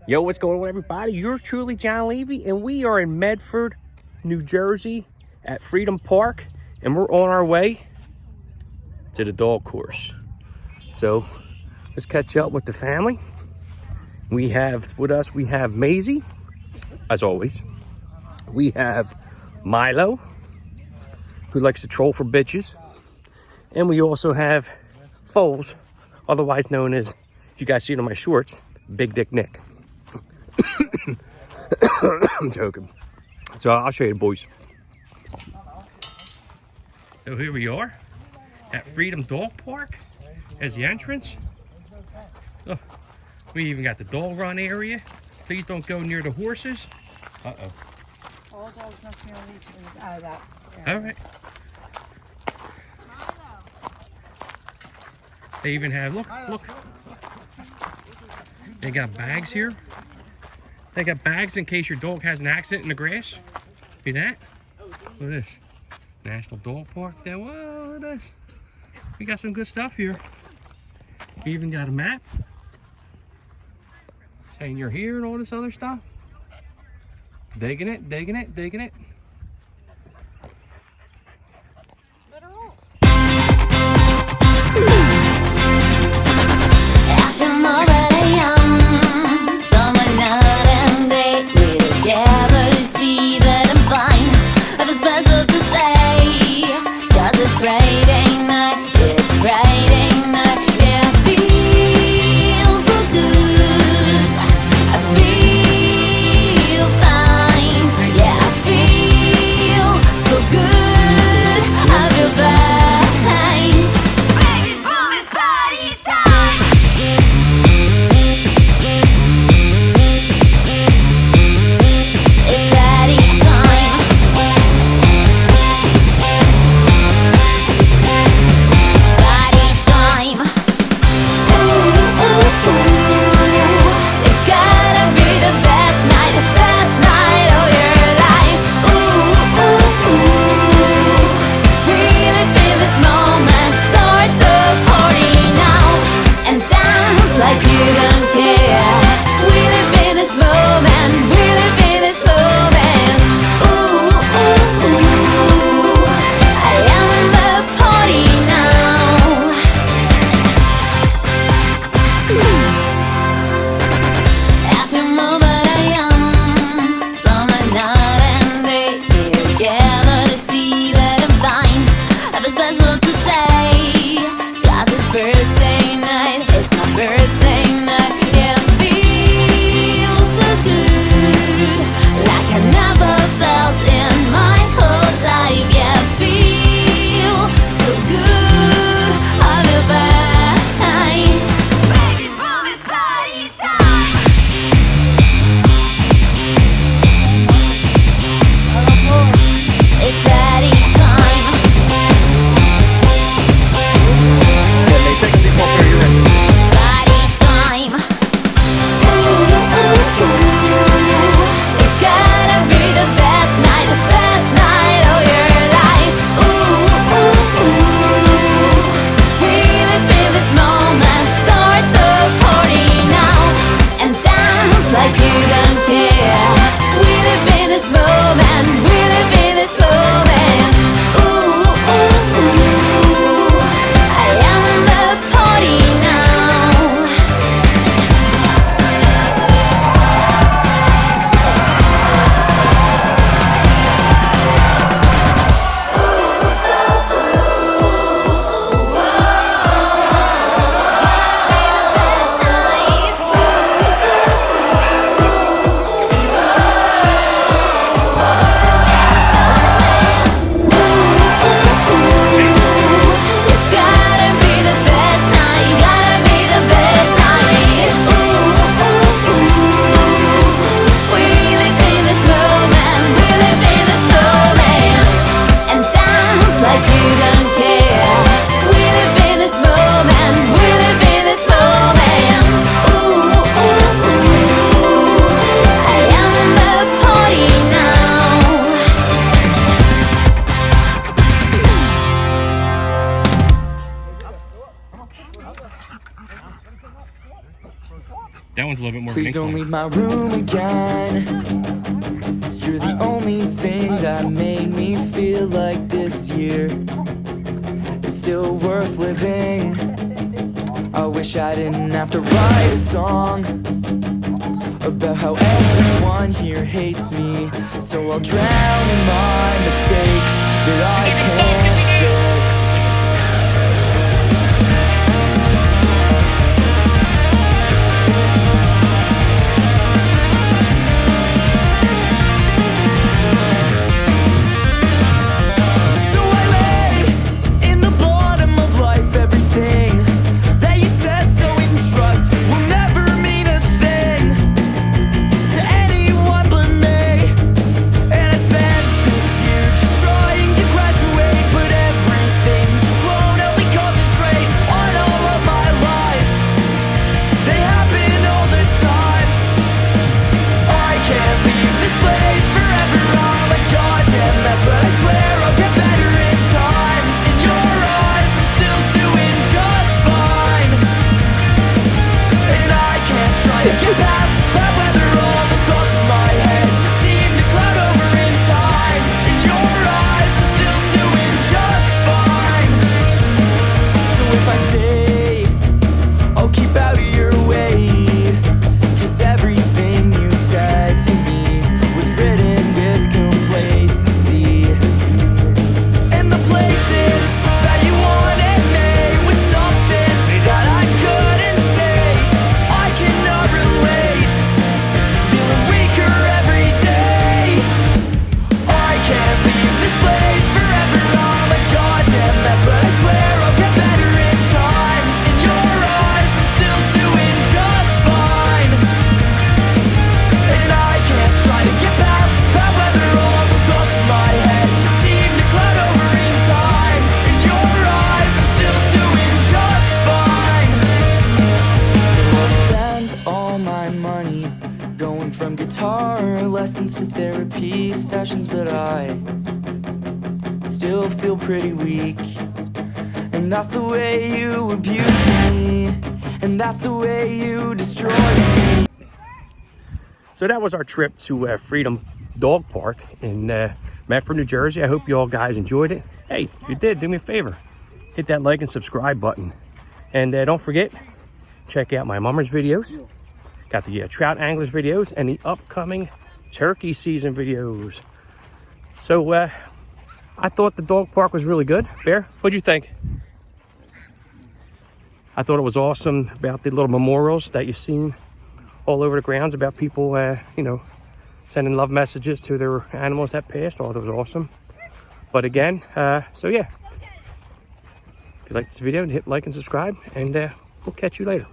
Yo, what's going on, everybody? You're truly John Levy, and we are in Medford, New Jersey at Freedom Park, and we're on our way to the dog course. So let's catch up with the family. We have with us, we have Maisie, as always. We have Milo, who likes to troll for bitches. And we also have Foles, otherwise known as, you guys see it on my shorts, Big Dick Nick. I'm joking. So I'll show you the boys. So here we are at Freedom Dog Park as the entrance. Oh, we even got the dog run area. Please don't go near the horses. Uh-oh. All dogs must be released out of that area. All right. They even have, look. They got bags here. They got bags in case your dog has an accident in the grass. See that? Look at this. National Dog Park there. Whoa, look at this. We got some good stuff here. We even got a map saying you're here and all this other stuff. Digging it, digging it, digging it. one's a little bit more. Please don't leave my room again. You're the only thing that made me feel like this year is still worth living. I wish I didn't have to write a song about how everyone here hates me, so I'll drown in my mistakes that I can't fix. So I lay in the bottom of life, everything that you said so in trust will never mean a thing to anyone but me. And I spent this year just trying to graduate, but everything just won't help me concentrate on all of my lies. They happen all the time. I can't leave this place forever. I'm a goddamn mess, but I swear I'll get better in time. In your eyes, I'm still doing just fine. And I can't try to get past this bad weather. All the thoughts in my head just seem to cloud over in time. In your eyes, I'm still doing just fine. So if I stay, I'll keep out of your way, 'cause everything you said to me was written with complacency. And the places that you wanted me was something that I couldn't say. I cannot relate, feeling weaker every day. I can't leave this place forever. I'm a goddamn mess, but I swear I'll get better in time. In your eyes, I'm still doing just fine. And I can't try to get past this bad weather. All the thoughts in my head just seem to cloud over in time. In your eyes, I'm still doing just fine. So I'll spend all my money going from guitar lessons to therapy sessions, but I still feel pretty weak. And that's the way you abuse me, and that's the way you destroy me. So that was our trip to Freedom Dog Park in Medford, New Jersey. I hope you all guys enjoyed it. Hey, if you did, do me a favor. Hit that like and subscribe button. And don't forget, check out my mummer's videos. Got the trout anglers videos and the upcoming turkey season videos. So I thought the dog park was really good. Bear, what'd you think? I thought it was awesome about the little memorials that you've seen all over the grounds about people, you know, sending love messages to their animals that passed. I thought it was awesome. But again, so yeah. If you like this video, hit like and subscribe, and we'll catch you later.